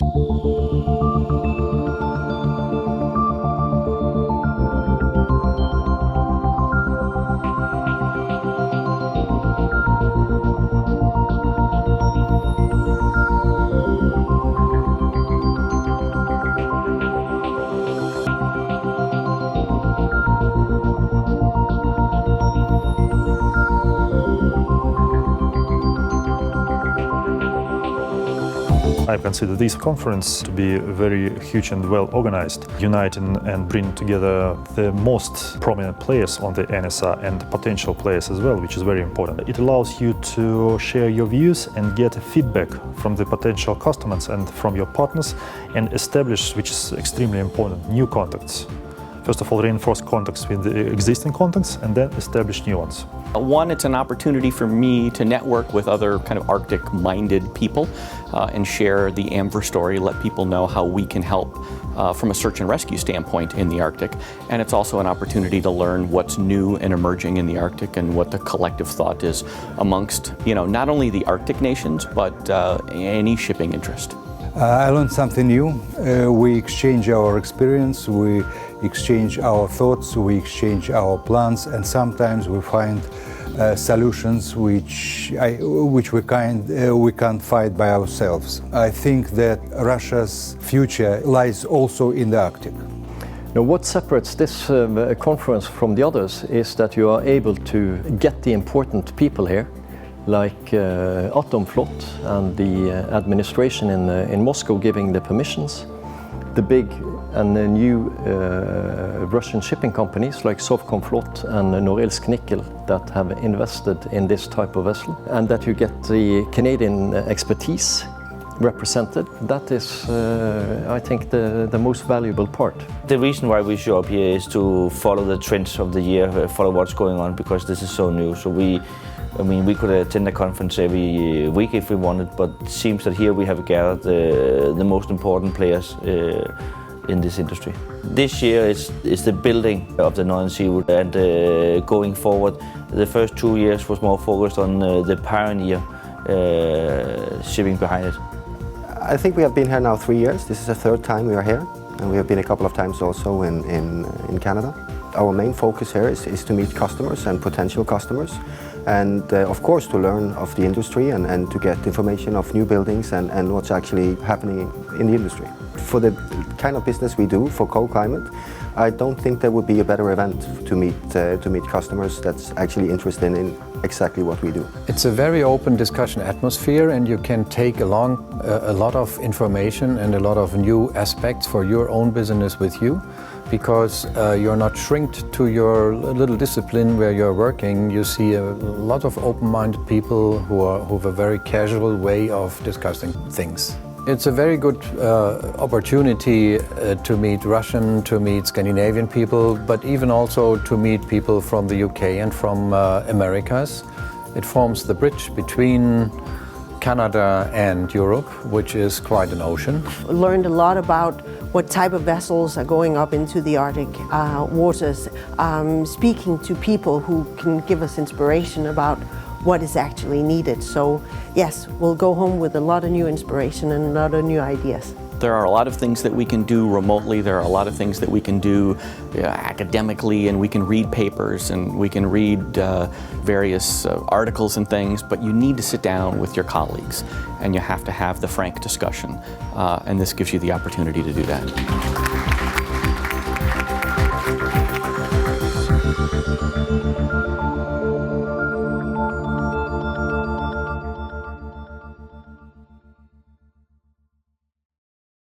I consider this conference to be very huge and well organized, uniting and bringing together the most prominent players on the NSR and potential players as well, which is very important. It allows you to share your views and get feedback from the potential customers and from your partners and establish, which is extremely important, new contacts. First of all, reinforce contacts with the existing contacts and then establish new ones. One, it's an opportunity for me to network with other kind of Arctic-minded people and share the Amber story, let people know how we can help from a search and rescue standpoint in the Arctic. And it's also an opportunity to learn what's new and emerging in the Arctic and what the collective thought is amongst, not only the Arctic nations, but any shipping interest. I learned something new. We exchange our experience, we exchange our thoughts, we exchange our plans, and sometimes we find solutions which we can't find by ourselves. I think that Russia's future lies also in the Arctic. Now, what separates this conference from the others is that you are able to get the important people here, like Atomflot and the administration in Moscow giving the permissions, the big and the new Russian shipping companies like Sovcomflot and Norilsk Nickel that have invested in this type of vessel, and that you get the Canadian expertise represented. That is, I think, the most valuable part. The reason why we show up here is to follow the trends of the year, follow what's going on, because this is so new. So we could attend a conference every week if we wanted, but it seems that here we have gathered the most important players in this industry. This year is the building of the Northern Sea Route, and going forward, the first 2 years was more focused on the pioneer shipping behind it. I think we have been here now 3 years. This is the third time we are here, and we have been a couple of times also in Canada. Our main focus here is to meet customers and potential customers, and of course to learn of the industry and to get information of new buildings and what's actually happening in the industry. For the kind of business we do for Cold Climate, I don't think there would be a better event to meet customers that's actually interested in exactly what we do. It's a very open discussion atmosphere, and you can take along a lot of information and a lot of new aspects for your own business with you, because you're not shrinked to your little discipline where you're working. You see a lot of open-minded people who have a very casual way of discussing things. It's a very good opportunity to meet Russian, to meet Scandinavian people, but even also to meet people from the UK and from Americas. It forms the bridge between Canada and Europe, which is quite an ocean. Learned a lot about what type of vessels are going up into the Arctic waters, speaking to people who can give us inspiration about what is actually needed. So yes, we'll go home with a lot of new inspiration and a lot of new ideas. There are a lot of things that we can do remotely. There are a lot of things that we can do academically, and we can read papers and we can read various articles and things, but you need to sit down with your colleagues and you have to have the frank discussion, and this gives you the opportunity to do that.